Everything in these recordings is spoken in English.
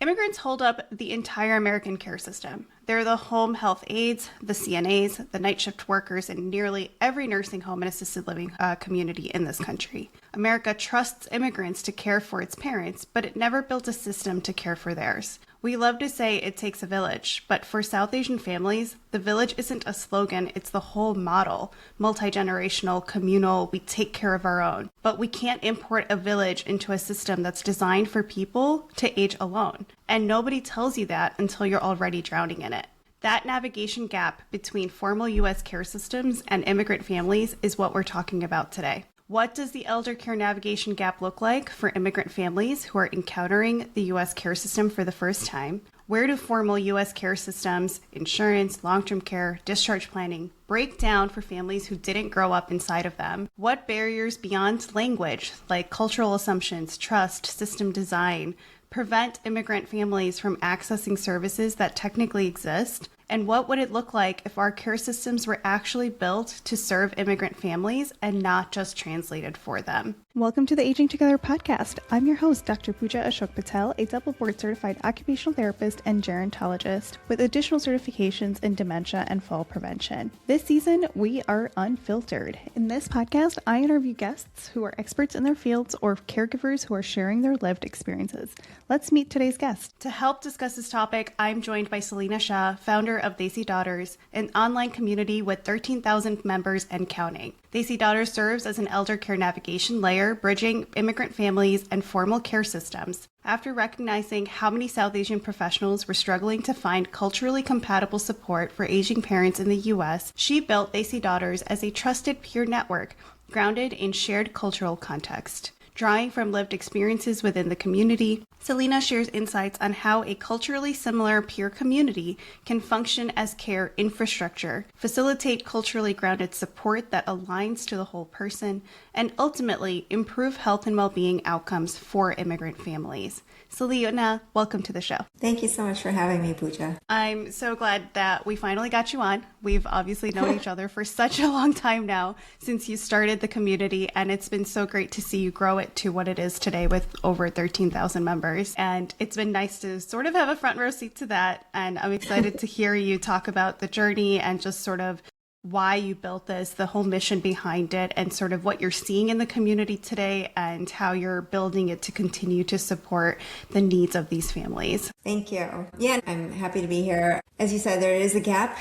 Immigrants hold up the entire American care system. They're the home health aides, the CNAs, the night shift workers in nearly every nursing home and assisted living community in this country. America trusts immigrants to care for its parents, but it never built a system to care for theirs. We love to say it takes a village, but for South Asian families, the village isn't a slogan, it's the whole model. Multi-generational, communal, we take care of our own. But we can't import a village into a system that's designed for people to age alone. And nobody tells you that until you're already drowning in it. That navigation gap between formal U.S. care systems and immigrant families is what we're talking about today. What does the elder care navigation gap look like for immigrant families who are encountering the U.S. care system for the first time? Where do formal U.S. care systems, insurance, long-term care, discharge planning break down for families who didn't grow up inside of them? What barriers beyond language, like cultural assumptions, trust, system design, prevent immigrant families from accessing services that technically exist? And what would it look like if our care systems were actually built to serve immigrant families and not just translated for them? Welcome to the Aging Together podcast. I'm your host, Dr. Pooja Ashok Patel, a double board certified occupational therapist and gerontologist with additional certifications in dementia and fall prevention. This season, we are unfiltered. In this podcast, I interview guests who are experts in their fields or caregivers who are sharing their lived experiences. Let's meet today's guest. To help discuss this topic, I'm joined by Salina Shah, founder of Desi Daughters, an online community with 13,000 members and counting. Desi Daughters serves as an elder care navigation layer, bridging immigrant families and formal care systems. After recognizing how many South Asian professionals were struggling to find culturally compatible support for aging parents in the U.S., she built Desi Daughters as a trusted peer network grounded in shared cultural context. Drawing from lived experiences within the community, Salina shares insights on how a culturally similar peer community can function as care infrastructure, facilitate culturally grounded support that aligns to the whole person, and ultimately improve health and well-being outcomes for immigrant families. Salina, welcome to the show. Thank you so much for having me, Pooja. I'm so glad that we finally got you on. We've obviously known each other for such a long time now since you started the community, and it's been so great to see you grow it to what it is today with over 13,000 members. And it's been nice to sort of have a front row seat to that. And I'm excited to hear you talk about the journey and just sort of why you built this, the whole mission behind it, and sort of what you're seeing in the community today and how you're building it to continue to support the needs of these families. Thank you. Yeah, I'm happy to be here. As you said, there is a gap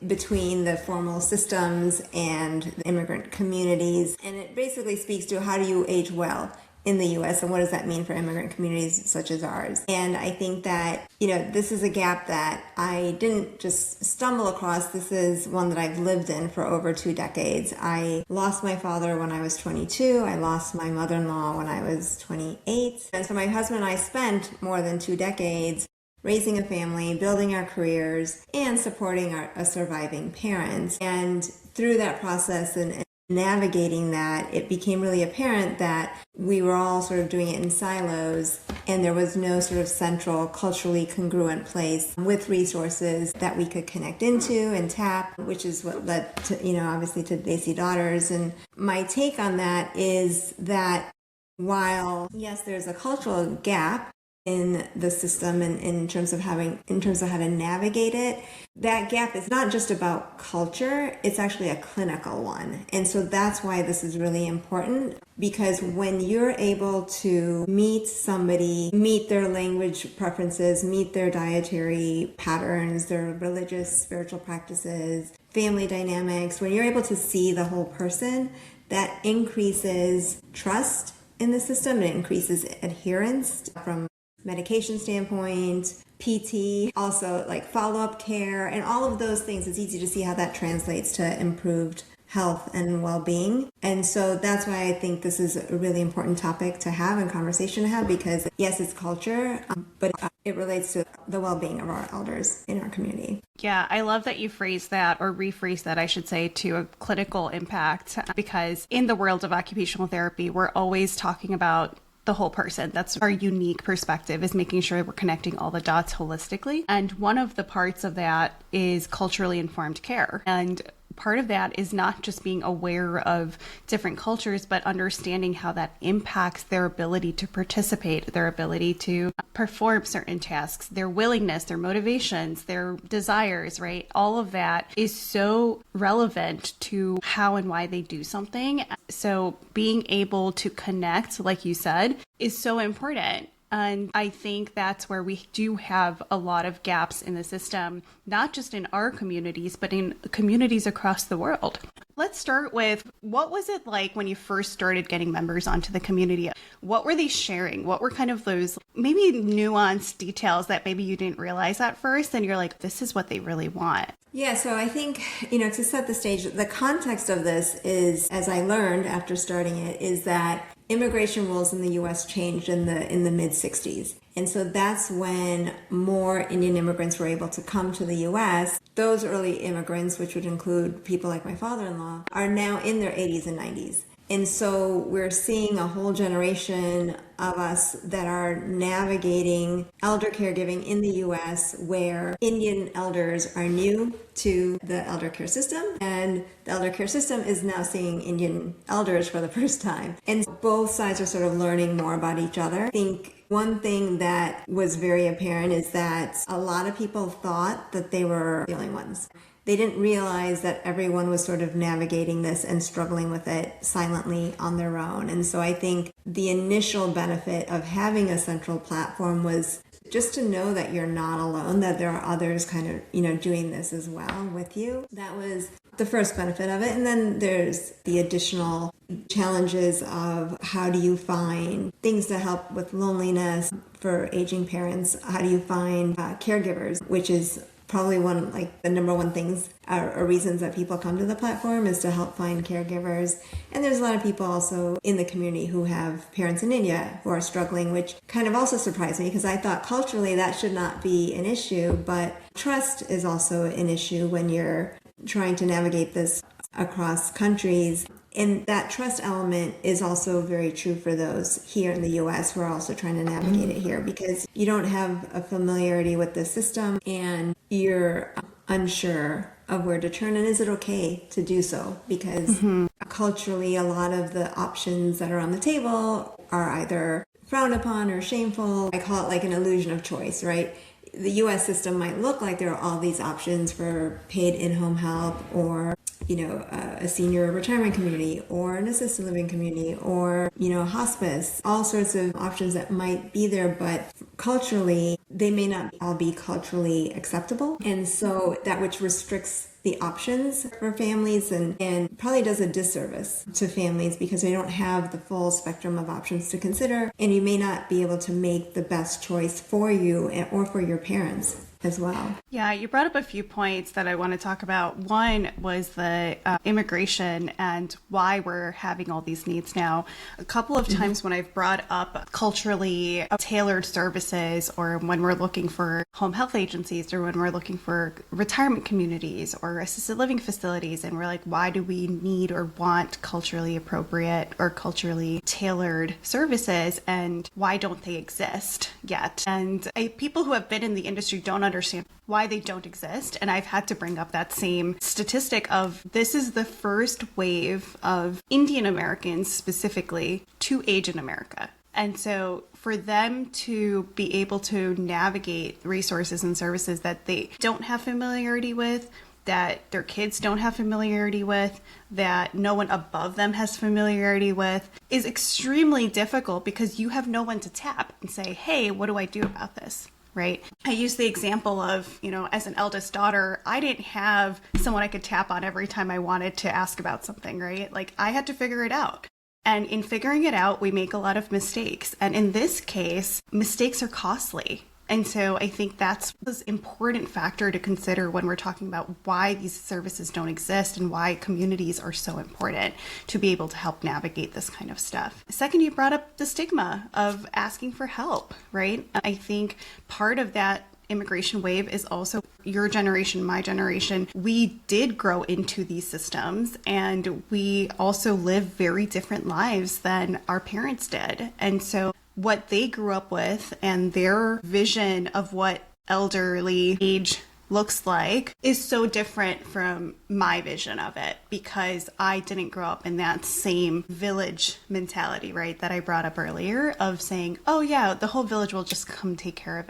between the formal systems and the immigrant communities, and it basically speaks to how do you age well in the U.S. and what does that mean for immigrant communities such as ours. And I think that, this is a gap that I didn't just stumble across. This is one that I've lived in for over 2 decades. I lost my father when I was 22. I lost my mother-in-law when I was 28. And so my husband and I spent more than 2 decades raising a family, building our careers, and supporting our surviving parents. And through that process and navigating that, it became really apparent that we were all sort of doing it in silos, and there was no sort of central, culturally congruent place with resources that we could connect into and tap, which is what led to, obviously to Desi Daughters. And my take on that is that while, yes, there's a cultural gap in the system and in terms of how to navigate it, that gap is not just about culture, it's actually a clinical one. And so that's why this is really important, because when you're able to meet somebody, meet their language preferences, meet their dietary patterns, their religious, spiritual practices, family dynamics, when you're able to see the whole person, that increases trust in the system, it increases adherence from medication standpoint, PT, also like follow-up care, and all of those things. It's easy to see how that translates to improved health and well-being. And so that's why I think this is a really important topic to have and conversation to have, because yes, it's culture, but it relates to the well-being of our elders in our community. Yeah, I love that you phrase that, or rephrase that, I should say, to a clinical impact, because in the world of occupational therapy, we're always talking about the whole person. That's our unique perspective, is making sure we're connecting all the dots holistically. And one of the parts of that is culturally informed care. And part of that is not just being aware of different cultures, but understanding how that impacts their ability to participate, their ability to perform certain tasks, their willingness, their motivations, their desires, right? All of that is so relevant to how and why they do something. So being able to connect, like you said, is so important. And I think that's where we do have a lot of gaps in the system, not just in our communities, but in communities across the world. Let's start with, what was it like when you first started getting members onto the community? What were they sharing? What were kind of those maybe nuanced details that maybe you didn't realize at first, and you're like, this is what they really want? Yeah, so I think, to set the stage, the context of this is, as I learned after starting it, is that immigration rules in the U.S. changed in the mid-'60s. And so that's when more Indian immigrants were able to come to the U.S. Those early immigrants, which would include people like my father-in-law, are now in their 80s and 90s. And so we're seeing a whole generation of us that are navigating elder caregiving in the U.S., where Indian elders are new to the elder care system, and the elder care system is now seeing Indian elders for the first time. And both sides are sort of learning more about each other. I think one thing that was very apparent is that a lot of people thought that they were the only ones. They didn't realize that everyone was sort of navigating this and struggling with it silently on their own. And so I think the initial benefit of having a central platform was just to know that you're not alone, that there are others kind of, doing this as well with you. That was the first benefit of it. And then there's the additional challenges of, how do you find things to help with loneliness for aging parents? How do you find caregivers, which is probably the number one things or reasons that people come to the platform, is to help find caregivers. And there's a lot of people also in the community who have parents in India who are struggling, which kind of also surprised me, because I thought culturally that should not be an issue, but trust is also an issue when you're trying to navigate this across countries. And that trust element is also very true for those here in the U.S. who are also trying to navigate it here, because you don't have a familiarity with the system and you're unsure of where to turn, and is it okay to do so? Because culturally, a lot of the options that are on the table are either frowned upon or shameful. I call it like an illusion of choice, right? The U.S. system might look like there are all these options for paid in-home help, or a senior retirement community, or an assisted living community, or, hospice, all sorts of options that might be there, but culturally, they may not all be culturally acceptable. And so that which restricts the options for families and probably does a disservice to families, because they don't have the full spectrum of options to consider, and you may not be able to make the best choice for you or for your parents as well. Yeah, you brought up a few points that I want to talk about. One was the immigration and why we're having all these needs now. A couple of times when I've brought up culturally tailored services, or when we're looking for home health agencies, or when we're looking for retirement communities or assisted living facilities, and we're like, why do we need or want culturally appropriate or culturally tailored services, and why don't they exist yet? And people who have been in the industry don't understand why they don't exist. And I've had to bring up that same statistic of, this is the first wave of Indian Americans specifically to age in America. And so for them to be able to navigate resources and services that they don't have familiarity with, that their kids don't have familiarity with, that no one above them has familiarity with, is extremely difficult, because you have no one to tap and say, hey, what do I do about this? Right? I use the example of, as an eldest daughter, I didn't have someone I could tap on every time I wanted to ask about something, right? Like, I had to figure it out. And in figuring it out, we make a lot of mistakes. And in this case, mistakes are costly. And so I think that's an important factor to consider when we're talking about why these services don't exist and why communities are so important to be able to help navigate this kind of stuff. Second, you brought up the stigma of asking for help, right? I think part of that immigration wave is also your generation, my generation. We did grow into these systems, and we also live very different lives than our parents did. And so what they grew up with and their vision of what elderly age looks like is so different from my vision of it, because I didn't grow up in that same village mentality, right, that I brought up earlier of saying, oh yeah, the whole village will just come take care of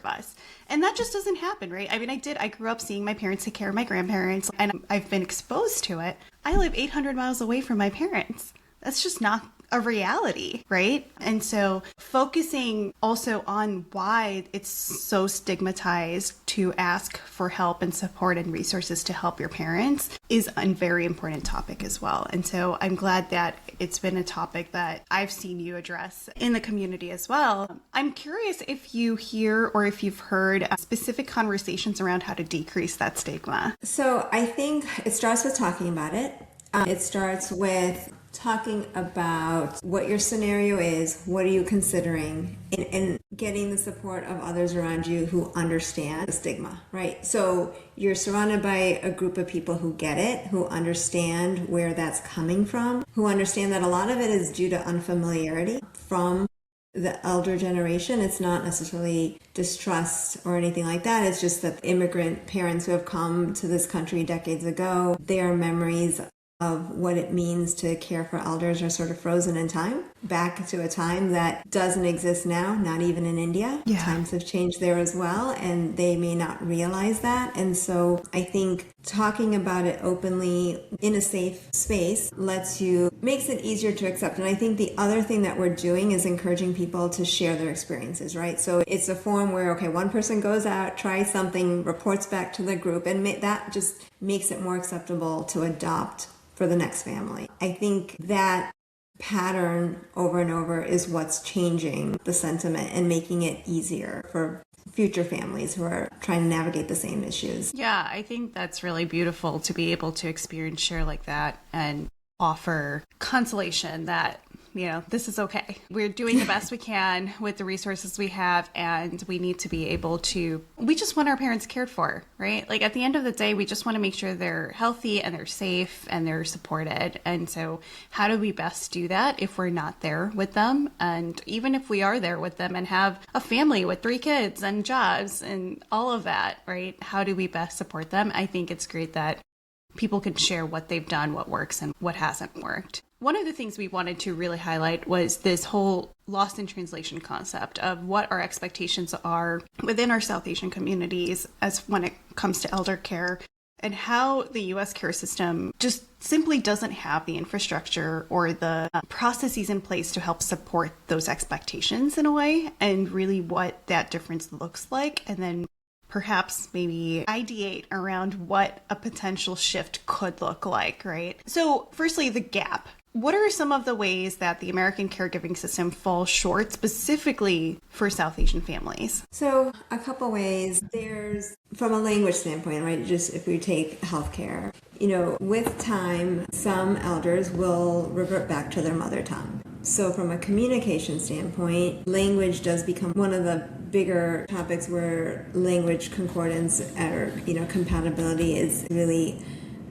us. And that just doesn't happen, right? I mean, I grew up seeing my parents take care of my grandparents, and I've been exposed to it. I live 800 miles away from my parents. That's just not a reality, right? And so focusing also on why it's so stigmatized to ask for help and support and resources to help your parents is a very important topic as well. And so I'm glad that it's been a topic that I've seen you address in the community as well. I'm curious if you hear or if you've heard specific conversations around how to decrease that stigma. So I think it starts with talking about it. It starts with talking about what your scenario is, what are you considering, and getting the support of others around you who understand the stigma, right? So you're surrounded by a group of people who get it, who understand where that's coming from, who understand that a lot of it is due to unfamiliarity from the elder generation. It's not necessarily distrust or anything like that. It's just that immigrant parents who have come to this country decades ago, their memories of what it means to care for elders are sort of frozen in time, back to a time that doesn't exist now, not even in India. Yeah. Times have changed there as well, and they may not realize that. And so I think talking about it openly in a safe space makes it easier to accept. And I think the other thing that we're doing is encouraging people to share their experiences, right? So it's a forum where, okay, one person goes out, tries something, reports back to the group, and that just makes it more acceptable to adopt for the next family. I think that pattern over and over is what's changing the sentiment and making it easier for future families who are trying to navigate the same issues. Yeah, I think that's really beautiful to be able to experience share like that and offer consolation that, you know, this is okay. We're doing the best we can with the resources we have, and we need to be able to, we just want our parents cared for, right? Like at the end of the day, we just want to make sure they're healthy and they're safe and they're supported. And so how do we best do that if we're not there with them? And even if we are there with them and have a family with 3 kids and jobs and all of that, right? How do we best support them? I think it's great that people can share what they've done, what works and what hasn't worked. One of the things we wanted to really highlight was this whole lost in translation concept of what our expectations are within our South Asian communities as when it comes to elder care, and how the U.S. care system just simply doesn't have the infrastructure or the processes in place to help support those expectations in a way, and really what that difference looks like, and then perhaps maybe ideate around what a potential shift could look like, right? So firstly, the gap. What are some of the ways that the American caregiving system falls short specifically for South Asian families? So a couple ways. There's, from a language standpoint, right, just if we take healthcare, you know, with time, some elders will revert back to their mother tongue. So from a communication standpoint, language does become one of the bigger topics where language concordance or, you know, compatibility is really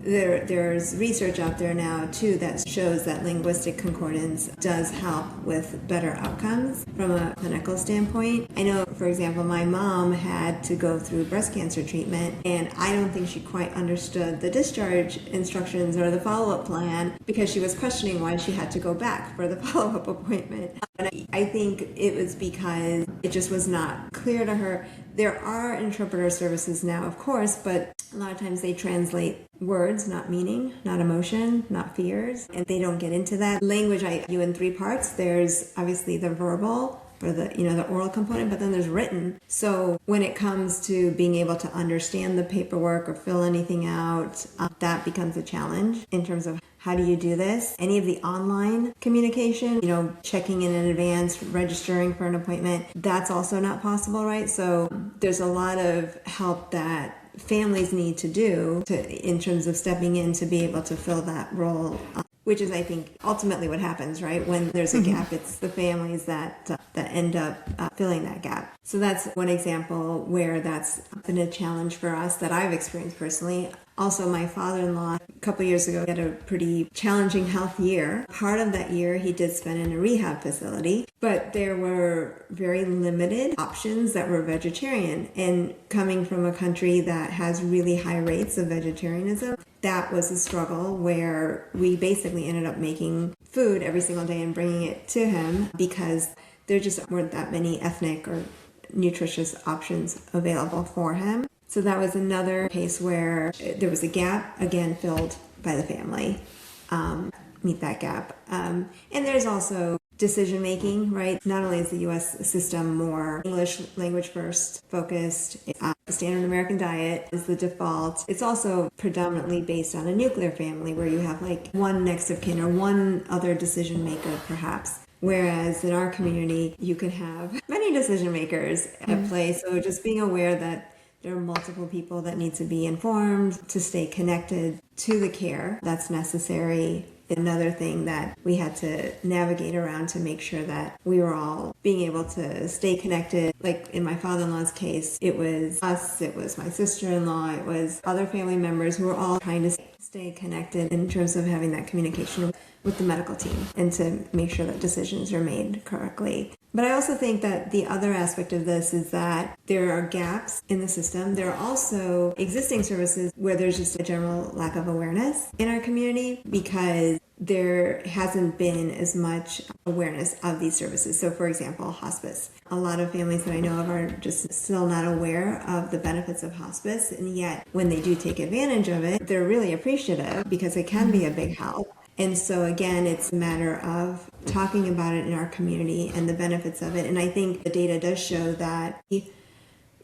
There's research out there now, too, that shows that linguistic concordance does help with better outcomes from a clinical standpoint. I know, for example, my mom had to go through breast cancer treatment, and I don't think she quite understood the discharge instructions or the follow-up plan because she was questioning why she had to go back for the follow-up appointment. And I think it was because it just was not clear to her. There are interpreter services now, of course, but a lot of times they translate words, not meaning, not emotion, not fears, and they don't get into that. Language I do in 3 parts. There's obviously the verbal, or the oral component, but then there's written. So when it comes to being able to understand the paperwork or fill anything out, that becomes a challenge in terms of how do you do this? Any of the online communication, checking in advance, registering for an appointment, that's also not possible, right? So there's a lot of help that families need to do in terms of stepping in to be able to fill that role. which is, I think, ultimately what happens, right? When there's a gap, it's the families that end up filling that gap. So that's one example where that's been a challenge for us that I've experienced personally. Also, my father-in-law, a couple years ago, had a pretty challenging health year. Part of that year, he did spend in a rehab facility, but there were very limited options that were vegetarian. And coming from a country that has really high rates of vegetarianism, that was a struggle where we basically ended up making food every single day and bringing it to him because there just weren't that many ethnic or nutritious options available for him. So that was another case where there was a gap, again, filled by the family, meet that gap. And there's also decision making, right? Not only is the U.S. system more English language first focused, the standard American diet is the default. It's also predominantly based on a nuclear family where you have like one next of kin or one other decision maker perhaps. Whereas in our community, you can have many decision makers at play. So just being aware that there are multiple people that need to be informed to stay connected to the care that's necessary. Another thing that we had to navigate around to make sure that we were all being able to stay connected. Like in my father-in-law's case, it was us, it was my sister-in-law, it was other family members who were all trying to stay connected in terms of having that communication with the medical team and to make sure that decisions are made correctly. But I also think that the other aspect of this is that there are gaps in the system. There are also existing services where there's just a general lack of awareness in our community because there hasn't been as much awareness of these services. So for example, hospice. A lot of families that I know of are just still not aware of the benefits of hospice, and yet when they do take advantage of it, they're really appreciative because it can be a big help. And so again, it's a matter of talking about it in our community and the benefits of it. And I think the data does show that we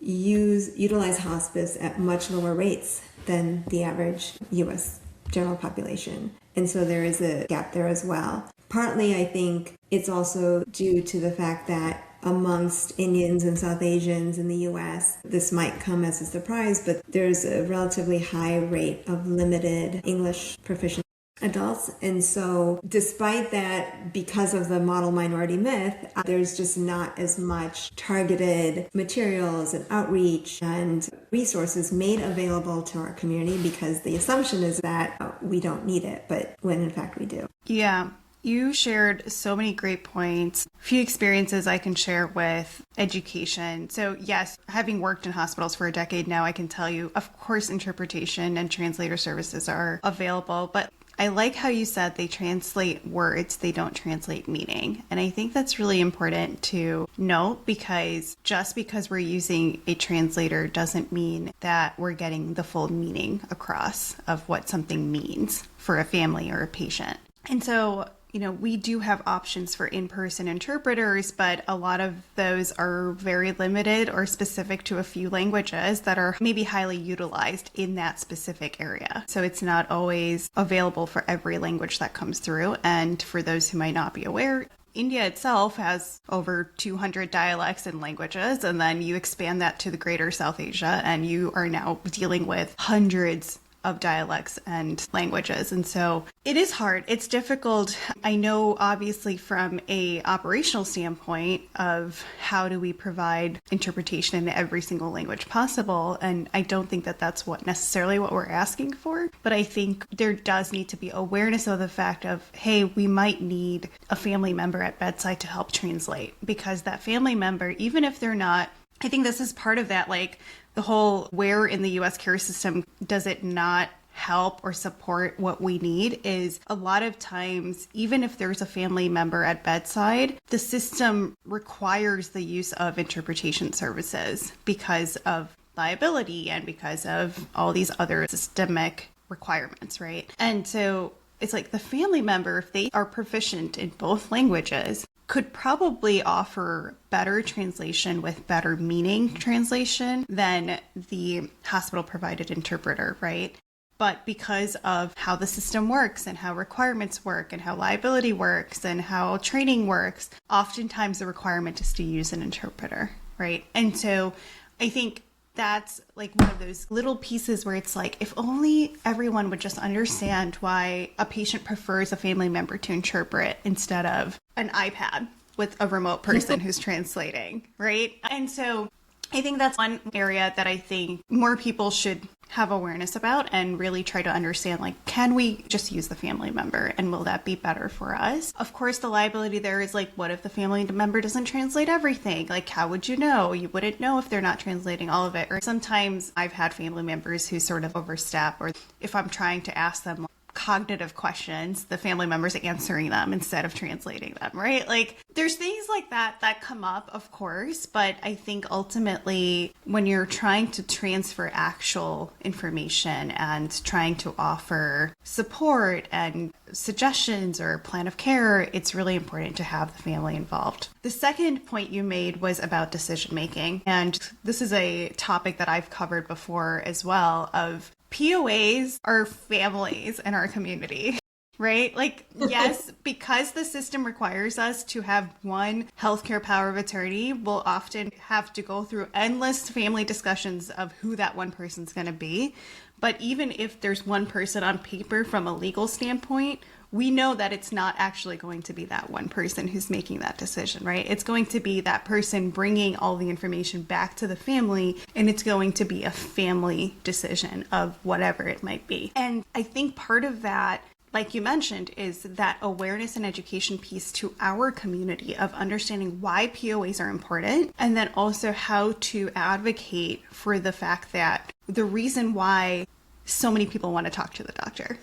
utilize hospice at much lower rates than the average U.S. general population. And so there is a gap there as well. Partly, I think it's also due to the fact that amongst Indians and South Asians in the U.S., this might come as a surprise, but there's a relatively high rate of limited English proficiency adults. And so despite that, because of the model minority myth, there's just not as much targeted materials and outreach and resources made available to our community because the assumption is that we don't need it, but when in fact we do. Yeah. You shared so many great points. A few experiences I can share with education. So yes, having worked in hospitals for a decade now, I can tell you, of course, interpretation and translator services are available, but I like how you said they translate words, they don't translate meaning. And I think that's really important to note because just because we're using a translator doesn't mean that we're getting the full meaning across of what something means for a family or a patient. And so, we do have options for in-person interpreters, but a lot of those are very limited or specific to a few languages that are maybe highly utilized in that specific area. So it's not always available for every language that comes through. And for those who might not be aware, India itself has over 200 dialects and languages, and then you expand that to the greater South Asia, and you are now dealing with hundreds of dialects and languages. And so it is hard. It's difficult. I know obviously from a operational standpoint of how do we provide interpretation in every single language possible. And I don't think that that's necessarily what we're asking for. But I think there does need to be awareness of the fact of, hey, we might need a family member at bedside to help translate because that family member, even if they're not, I think this is part of that, like the whole where in the U.S. care system does it not help or support what we need is a lot of times, even if there's a family member at bedside, the system requires the use of interpretation services because of liability and because of all these other systemic requirements, right? And so it's like the family member, if they are proficient in both languages, could probably offer better translation with better meaning translation than the hospital provided interpreter, right? But because of how the system works and how requirements work and how liability works and how training works, oftentimes the requirement is to use an interpreter, right? And so I think that's like one of those little pieces where it's like, if only everyone would just understand why a patient prefers a family member to interpret instead of an iPad with a remote person who's translating, right? And so I think that's one area that I think more people should have awareness about and really try to understand, like, can we just use the family member and will that be better for us? Of course, the liability there is like, what if the family member doesn't translate everything? Like, how would you know? You wouldn't know if they're not translating all of it. Or sometimes I've had family members who sort of overstep, or if I'm trying to ask them cognitive questions, the family member's answering them instead of translating them, right? Like, there's things like that come up, of course, but I think ultimately when you're trying to transfer actual information and trying to offer support and suggestions or plan of care, it's really important to have the family involved. The second point you made was about decision making, and this is a topic that I've covered before as well, of POAs are families in our community, right? Like, yes, because the system requires us to have one healthcare power of attorney, we'll often have to go through endless family discussions of who that one person's going to be. But even if there's one person on paper from a legal standpoint, we know that it's not actually going to be that one person who's making that decision, right? It's going to be that person bringing all the information back to the family, and it's going to be a family decision of whatever it might be. And I think part of that, like you mentioned, is that awareness and education piece to our community of understanding why POAs are important, and then also how to advocate for the fact that the reason why so many people want to talk to the doctor.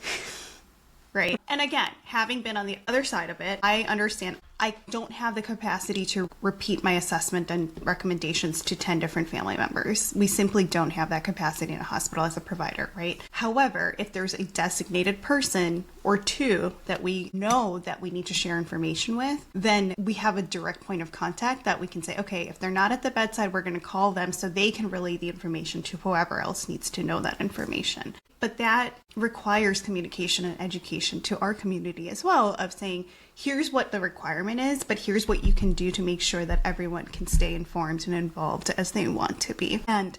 Right. And again, having been on the other side of it, I understand I don't have the capacity to repeat my assessment and recommendations to 10 different family members. We simply don't have that capacity in a hospital as a provider, right? However, if there's a designated person or two that we know that we need to share information with, then we have a direct point of contact that we can say, okay, if they're not at the bedside, we're going to call them so they can relay the information to whoever else needs to know that information. But that requires communication and education to our community as well, of saying, here's what the requirement is, but here's what you can do to make sure that everyone can stay informed and involved as they want to be. And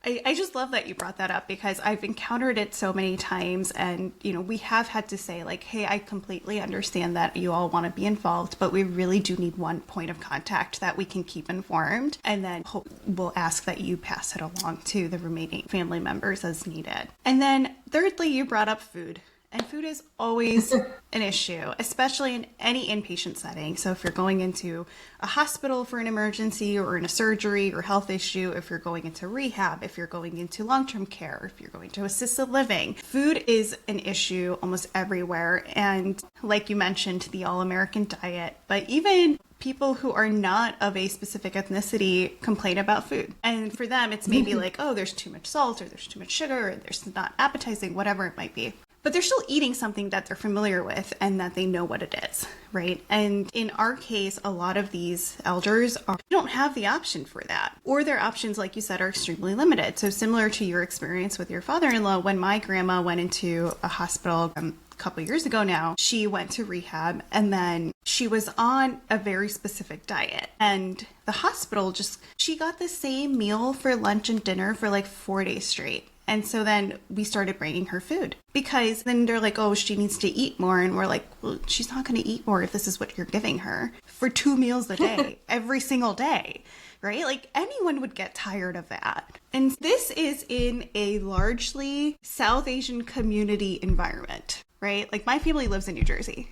I just love that you brought that up, because I've encountered it so many times, and we have had to say, like, hey, I completely understand that you all want to be involved, but we really do need one point of contact that we can keep informed, and then we'll ask that you pass it along to the remaining family members as needed. And then thirdly, you brought up food. And food is always an issue, especially in any inpatient setting. So if you're going into a hospital for an emergency or in a surgery or health issue, if you're going into rehab, if you're going into long-term care, if you're going to assisted living, food is an issue almost everywhere. And like you mentioned, the all-American diet, but even people who are not of a specific ethnicity complain about food. And for them, it's maybe like, oh, there's too much salt, or there's too much sugar, or there's not appetizing, whatever it might be. But they're still eating something that they're familiar with and that they know what it is, right? And in our case, a lot of these elders don't have the option for that. Or their options, like you said, are extremely limited. So similar to your experience with your father-in-law, when my grandma went into a hospital a couple years ago now, she went to rehab, and then she was on a very specific diet. And the hospital she got the same meal for lunch and dinner for like 4 days straight. And so then we started bringing her food, because then they're like, oh, she needs to eat more. And we're like, well, she's not going to eat more if this is what you're giving her for 2 meals a day, every single day, right? Like, anyone would get tired of that. And this is in a largely South Asian community environment, right? Like, my family lives in New Jersey.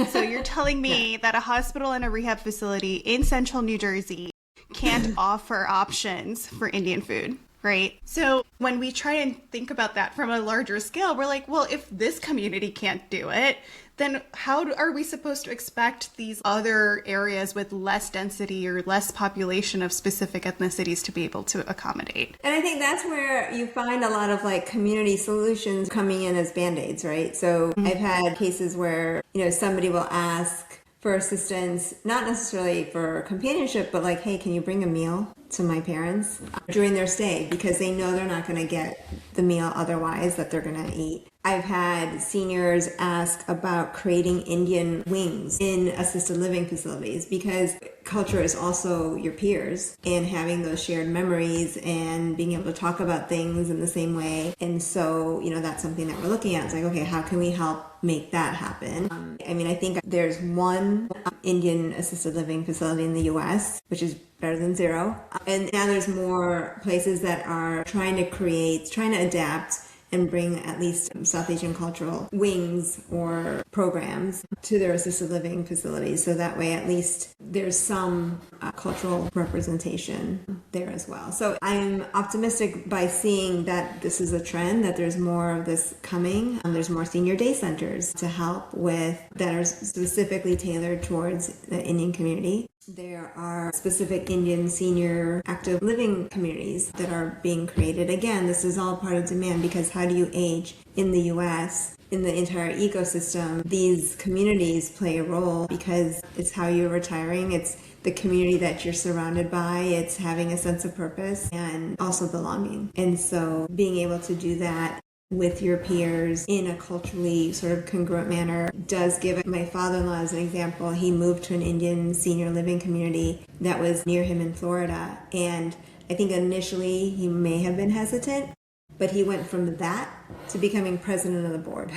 So you're telling me that a hospital and a rehab facility in central New Jersey can't offer options for Indian food? Right? So when we try and think about that from a larger scale, we're like, well, if this community can't do it, then how are we supposed to expect these other areas with less density or less population of specific ethnicities to be able to accommodate? And I think that's where you find a lot of like community solutions coming in as Band-Aids, right? So I've had cases where, somebody will ask for assistance, not necessarily for companionship, but like, hey, can you bring a meal to my parents during their stay? Because they know they're not going to get the meal otherwise that they're going to eat. I've had seniors ask about creating Indian wings in assisted living facilities because culture is also your peers, and having those shared memories and being able to talk about things in the same way. And so, that's something that we're looking at. It's like, okay, how can we help make that happen? I think there's one Indian assisted living facility in the US, which is better than zero. And now there's more places that are trying to adapt and bring at least South Asian cultural wings or programs to their assisted living facilities. So that way, at least there's some cultural representation there as well. So I'm optimistic by seeing that this is a trend, that there's more of this coming. There's more senior day centers to help with that are specifically tailored towards the Indian community. There are specific Indian senior active living communities that are being created. Again, this is all part of demand, because how do you age in the US? In the entire ecosystem, these communities play a role because it's how you're retiring. It's the community that you're surrounded by. It's having a sense of purpose and also belonging. And so being able to do that with your peers in a culturally sort of congruent manner does give. My father-in-law as an example, he moved to an Indian senior living community that was near him in Florida. And I think initially he may have been hesitant, but he went from that to becoming president of the board.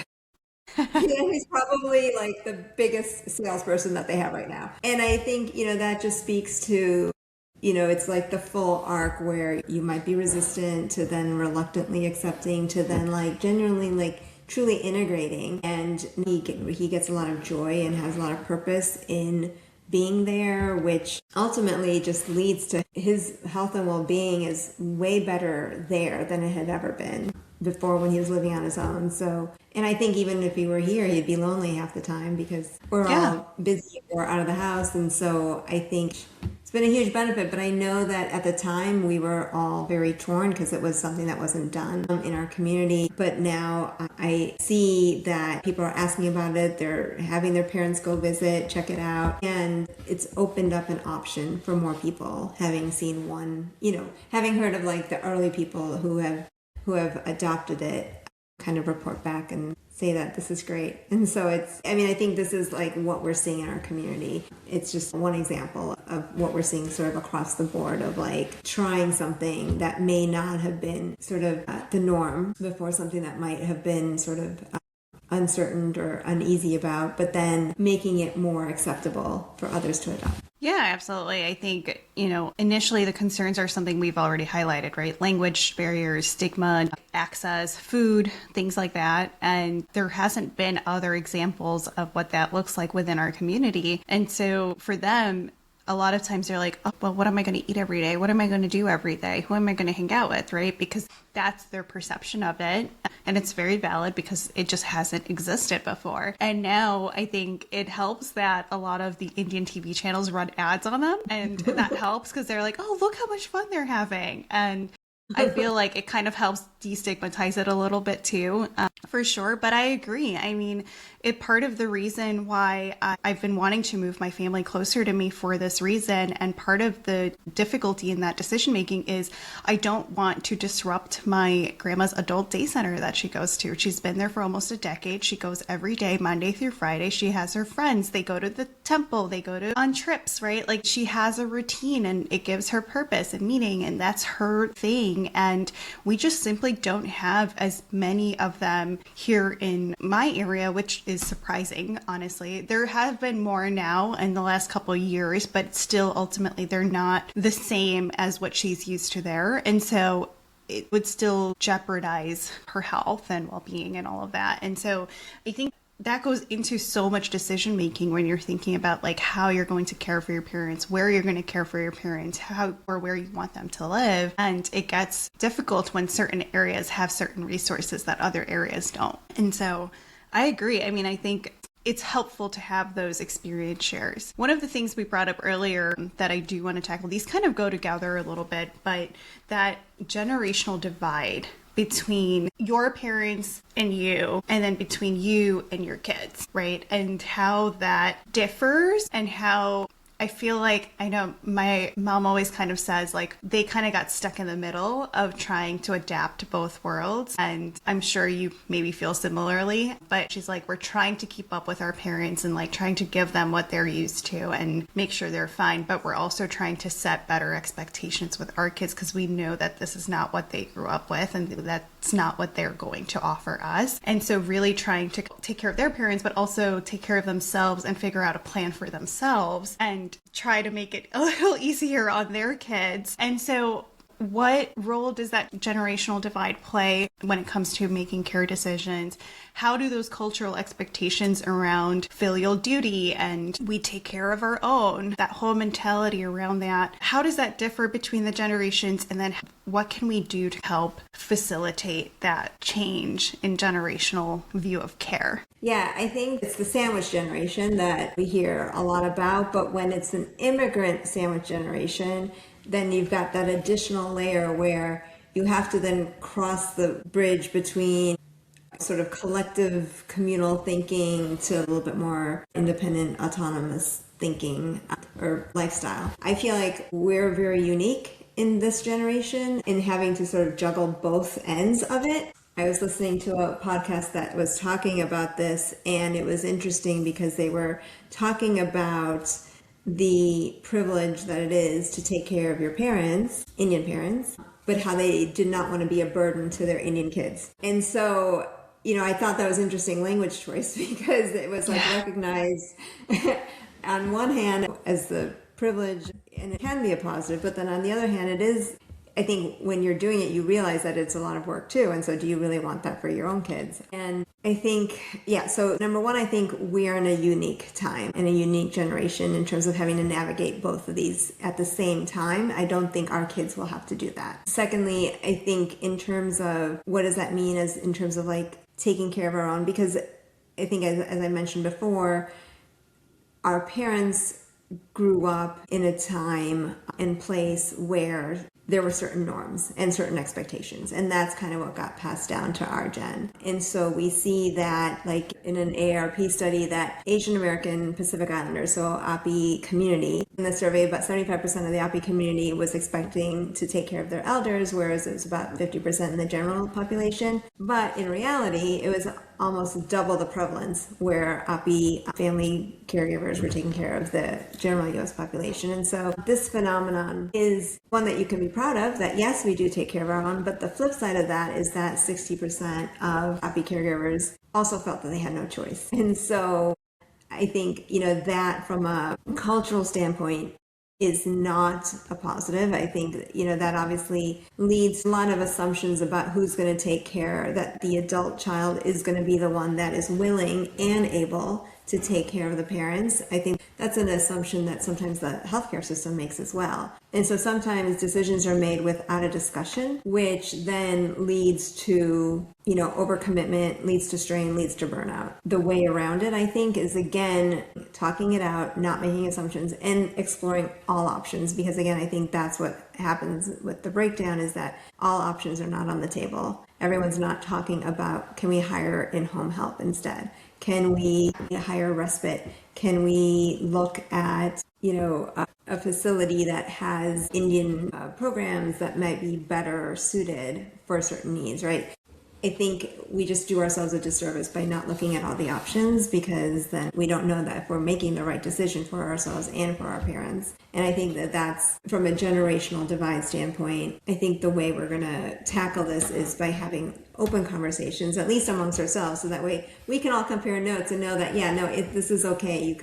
He's probably like the biggest salesperson that they have right now. And I think, that just speaks to, it's like the full arc where you might be resistant to then reluctantly accepting to then like genuinely like truly integrating. And he gets a lot of joy and has a lot of purpose in being there, which ultimately just leads to his health and well-being is way better there than it had ever been before when he was living on his own. So, and I think even if he were here, he'd be lonely half the time because we're all busy or out of the house. And so I think it's been a huge benefit, but I know that at the time we were all very torn because it was something that wasn't done in our community. But now I see that people are asking about it. They're having their parents go visit, check it out. And it's opened up an option for more people, having seen one, having heard of like the early people who have adopted it kind of report back and say that this is great. And so I think this is like what we're seeing in our community. It's just one example of what we're seeing sort of across the board of like trying something that may not have been sort of the norm before, something that might have been sort of uncertain or uneasy about, but then making it more acceptable for others to adopt. Yeah, absolutely. I think, initially the concerns are something we've already highlighted, right? Language barriers, stigma, access, food, things like that. And there hasn't been other examples of what that looks like within our community. And so for them, a lot of times they're like, oh, well, what am I going to eat every day? What am I going to do every day? Who am I going to hang out with, right? Because that's their perception of it. And it's very valid because it just hasn't existed before. And now I think it helps that a lot of the Indian TV channels run ads on them. And that helps because they're like, oh, look how much fun they're having. And I feel like it kind of helps destigmatize it a little bit too, for sure. But I agree. I mean, part of the reason why I've been wanting to move my family closer to me for this reason, and part of the difficulty in that decision making is I don't want to disrupt my grandma's adult day center that she goes to. She's been there for almost a decade. She goes every day, Monday through Friday. She has her friends. They go to the temple. They go on trips, right? Like she has a routine and it gives her purpose and meaning, and that's her thing. And we just simply don't have as many of them here in my area, which is surprising, honestly. There have been more now in the last couple of years, but still ultimately they're not the same as what she's used to there. And so it would still jeopardize her health and well-being and all of that. And so I think that goes into so much decision making when you're thinking about like how you're going to care for your parents, where you're going to care for your parents, how or where you want them to live. And it gets difficult when certain areas have certain resources that other areas don't. And so I agree. I mean, I think it's helpful to have those experience shares. One of the things we brought up earlier that I do want to tackle, these kind of go together a little bit, but that generational divide between your parents and you, and then between you and your kids, right? And how that differs and how I feel like, I know my mom always kind of says, like, they kind of got stuck in the middle of trying to adapt to both worlds. And I'm sure you maybe feel similarly, but she's like, we're trying to keep up with our parents and like trying to give them what they're used to and make sure they're fine. But we're also trying to set better expectations with our kids because we know that this is not what they grew up with and that's not what they're going to offer us. And so really trying to take care of their parents, but also take care of themselves and figure out a plan for themselves and try to make it a little easier on their kids. And so what role does that generational divide play when it comes to making care decisions? How do those cultural expectations around filial duty and we take care of our own, that whole mentality around that, how does that differ between the generations? And then what can we do to help facilitate that change in generational view of care? Yeah, I think it's the sandwich generation that we hear a lot about, but when it's an immigrant sandwich generation, then you've got that additional layer where you have to then cross the bridge between sort of collective communal thinking to a little bit more independent, autonomous thinking or lifestyle. I feel like we're very unique in this generation in having to sort of juggle both ends of it. I was listening to a podcast that was talking about this, and it was interesting because they were talking about the privilege that it is to take care of your parents, Indian parents, but how they did not want to be a burden to their Indian kids. And so, I thought that was interesting language choice because it was like recognized on one hand as the privilege, and it can be a positive, but then on the other hand, it is, I think when you're doing it, you realize that it's a lot of work too. And so do you really want that for your own kids? And I think, so number one, I think we are in a unique time and a unique generation in terms of having to navigate both of these at the same time. I don't think our kids will have to do that. Secondly, I think in terms of what does that mean as in terms of like taking care of our own, because I think as I mentioned before, our parents grew up in a time and place where there were certain norms and certain expectations, and that's kind of what got passed down to our gen. And so we see that, like in an AARP study, that Asian American Pacific Islanders, so API community, in the survey, about 75% of the API community was expecting to take care of their elders, whereas it was about 50% in the general population. But in reality, it was almost double the prevalence where API family caregivers were taking care of the general U.S. population. And so this phenomenon is one that you can be proud of, that yes, we do take care of our own, but the flip side of that is that 60% of API caregivers also felt that they had no choice. And so I think, that from a cultural standpoint is not a positive. I think, that obviously leads a lot of assumptions about who's going to take care, that the adult child is going to be the one that is willing and able to take care of the parents. I think that's an assumption that sometimes the healthcare system makes as well. And so sometimes decisions are made without a discussion, which then leads to, overcommitment, leads to strain, leads to burnout. The way around it, I think, is again, talking it out, not making assumptions, and exploring all options. Because again, I think that's what happens with the breakdown, is that all options are not on the table. Everyone's not talking about, can we hire in-home help instead? Can we hire respite? Can we look at, a facility that has Indian programs that might be better suited for certain needs, right? I think we just do ourselves a disservice by not looking at all the options, because then we don't know that if we're making the right decision for ourselves and for our parents. And I think that that's, from a generational divide standpoint, I think the way we're going to tackle this is by having open conversations, at least amongst ourselves, so that way we can all compare notes and know that, this is okay. You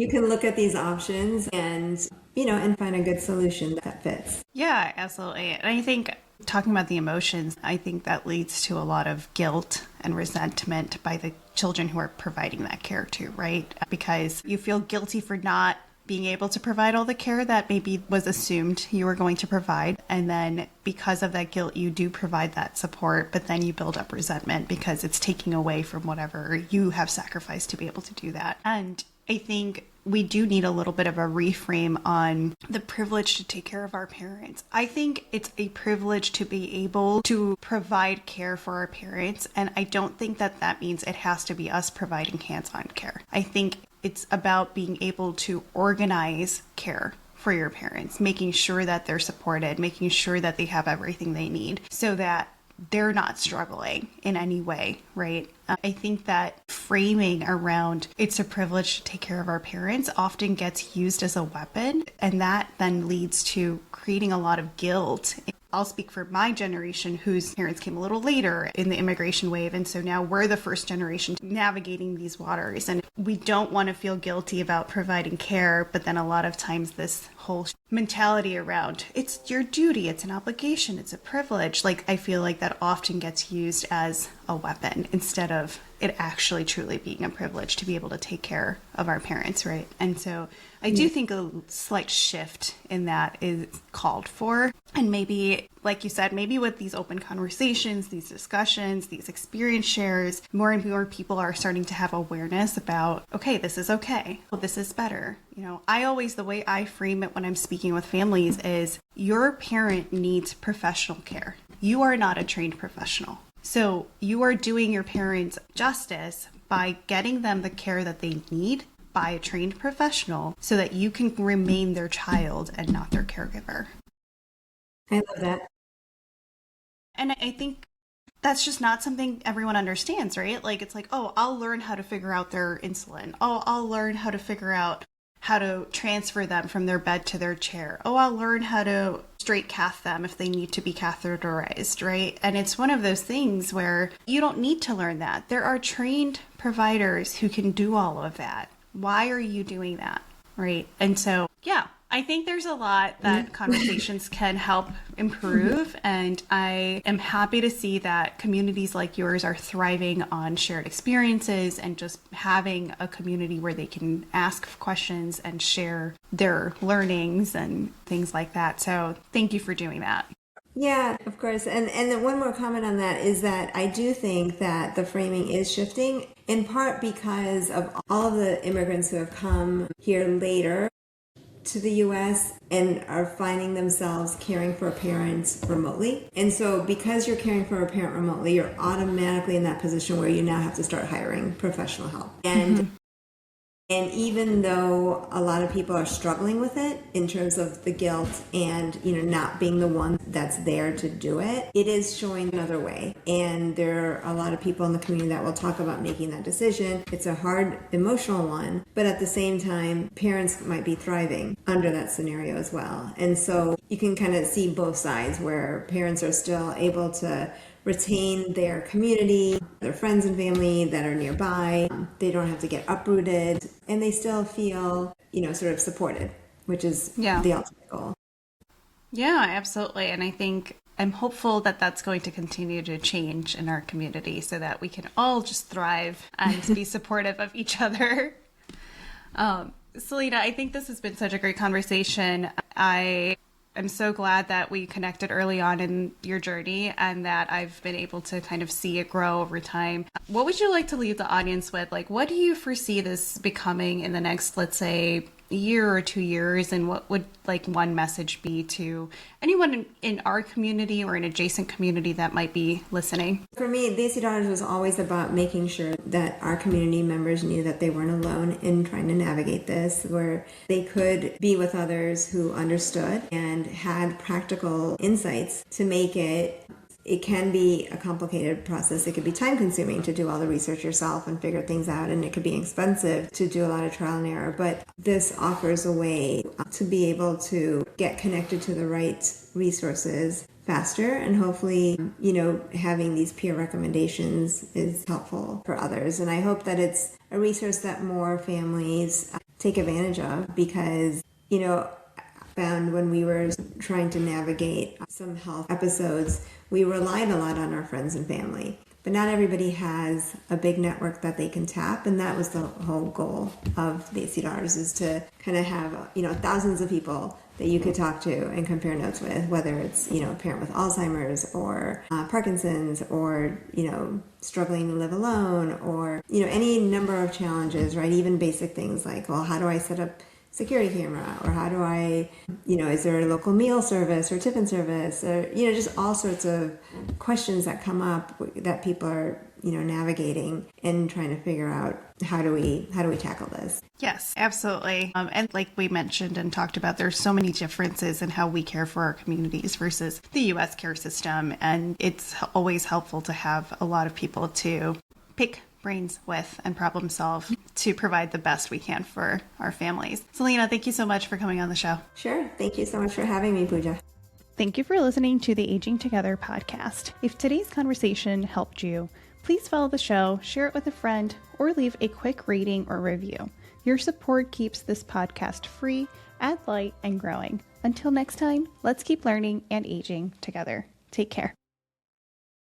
can look at these options and, and find a good solution that fits. Yeah, absolutely. And I think talking about the emotions, I think that leads to a lot of guilt and resentment by the children who are providing that care too, right? Because you feel guilty for not being able to provide all the care that maybe was assumed you were going to provide. And then because of that guilt, you do provide that support, but then you build up resentment because it's taking away from whatever you have sacrificed to be able to do that. And I think we do need a little bit of a reframe on the privilege to take care of our parents. I think it's a privilege to be able to provide care for our parents. And I don't think that means it has to be us providing hands-on care. I think It's about being able to organize care for your parents, making sure that they're supported, making sure that they have everything they need so that they're not struggling in any way, right? I think that framing around it's a privilege to take care of our parents often gets used as a weapon, and that then leads to creating a lot of guilt. I'll speak for my generation whose parents came a little later in the immigration wave. And so now we're the first generation navigating these waters. And we don't want to feel guilty about providing care. But then a lot of times this whole mentality around it's your duty, it's an obligation, it's a privilege. Like I feel like that often gets used as a weapon instead of it actually truly being a privilege to be able to take care of our parents, right? And so I do think a slight shift in that is called for. And maybe, like you said, maybe with these open conversations, these discussions, these experience shares, more and more people are starting to have awareness about, okay, this is okay. Well, this is better. You know, the way I frame it when I'm speaking with families is your parent needs professional care. You are not a trained professional. So you are doing your parents justice by getting them the care that they need by a trained professional so that you can remain their child and not their caregiver. I love that. And I think that's just not something everyone understands, right? Like, it's like, oh, I'll learn how to figure out their insulin. Oh, I'll learn how to figure out how to transfer them from their bed to their chair. Oh, I'll learn how to straight cath them if they need to be catheterized, right? And it's one of those things where you don't need to learn that. There are trained providers who can do all of that. Why are you doing that, right? And so, yeah, I think there's a lot that conversations can help improve, and I am happy to see that communities like yours are thriving on shared experiences and just having a community where they can ask questions and share their learnings and things like that. So thank you for doing that. Yeah, of course. And then one more comment on that is that I do think that the framing is shifting, in part because of all of the immigrants who have come here later to the U.S. and are finding themselves caring for a parent remotely. And so because you're caring for a parent remotely, you're automatically in that position where you now have to start hiring professional help. And even though a lot of people are struggling with it in terms of the guilt and, not being the one that's there to do it, it is showing another way. And there are a lot of people in the community that will talk about making that decision. It's a hard emotional one, but at the same time, parents might be thriving under that scenario as well. And so you can kind of see both sides where parents are still able to retain their community, their friends and family that are nearby. They don't have to get uprooted, and they still feel, sort of supported, which is the ultimate goal. Yeah, absolutely. And I think I'm hopeful that that's going to continue to change in our community so that we can all just thrive and be supportive of each other. Salina, I think this has been such a great conversation. I'm so glad that we connected early on in your journey and that I've been able to kind of see it grow over time. What would you like to leave the audience with? Like, what do you foresee this becoming in the next, let's say, year or 2 years? And what would one message be to anyone in our community or an adjacent community that might be listening? For me, the AC Daughters was always about making sure that our community members knew that they weren't alone in trying to navigate this, where they could be with others who understood and had practical insights to make it. It can be a complicated process. It could be time consuming to do all the research yourself and figure things out, and it could be expensive to do a lot of trial and error. But this offers a way to be able to get connected to the right resources faster, and hopefully, having these peer recommendations is helpful for others. And I hope that it's a resource that more families take advantage of, because, found when we were trying to navigate some health episodes, we relied a lot on our friends and family. But not everybody has a big network that they can tap, and that was the whole goal of the AC Daughters, is to kind of have, thousands of people that you could talk to and compare notes with, whether it's, a parent with Alzheimer's or Parkinson's, or, struggling to live alone, or, any number of challenges, right? Even basic things like, well, how do I set up security camera, or how do I, is there a local meal service or tiffin service, or, just all sorts of questions that come up that people are, navigating and trying to figure out how do we tackle this. Yes, absolutely. And like we mentioned and talked about, there's so many differences in how we care for our communities versus the U.S. care system. And it's always helpful to have a lot of people to pick brains with and problem solve to provide the best we can for our families. Salina, thank you so much for coming on the show. Sure. Thank you so much for having me, Pooja. Thank you for listening to the Aging Together podcast. If today's conversation helped you, please follow the show, share it with a friend, or leave a quick rating or review. Your support keeps this podcast free, ad light, and growing. Until next time, let's keep learning and aging together. Take care.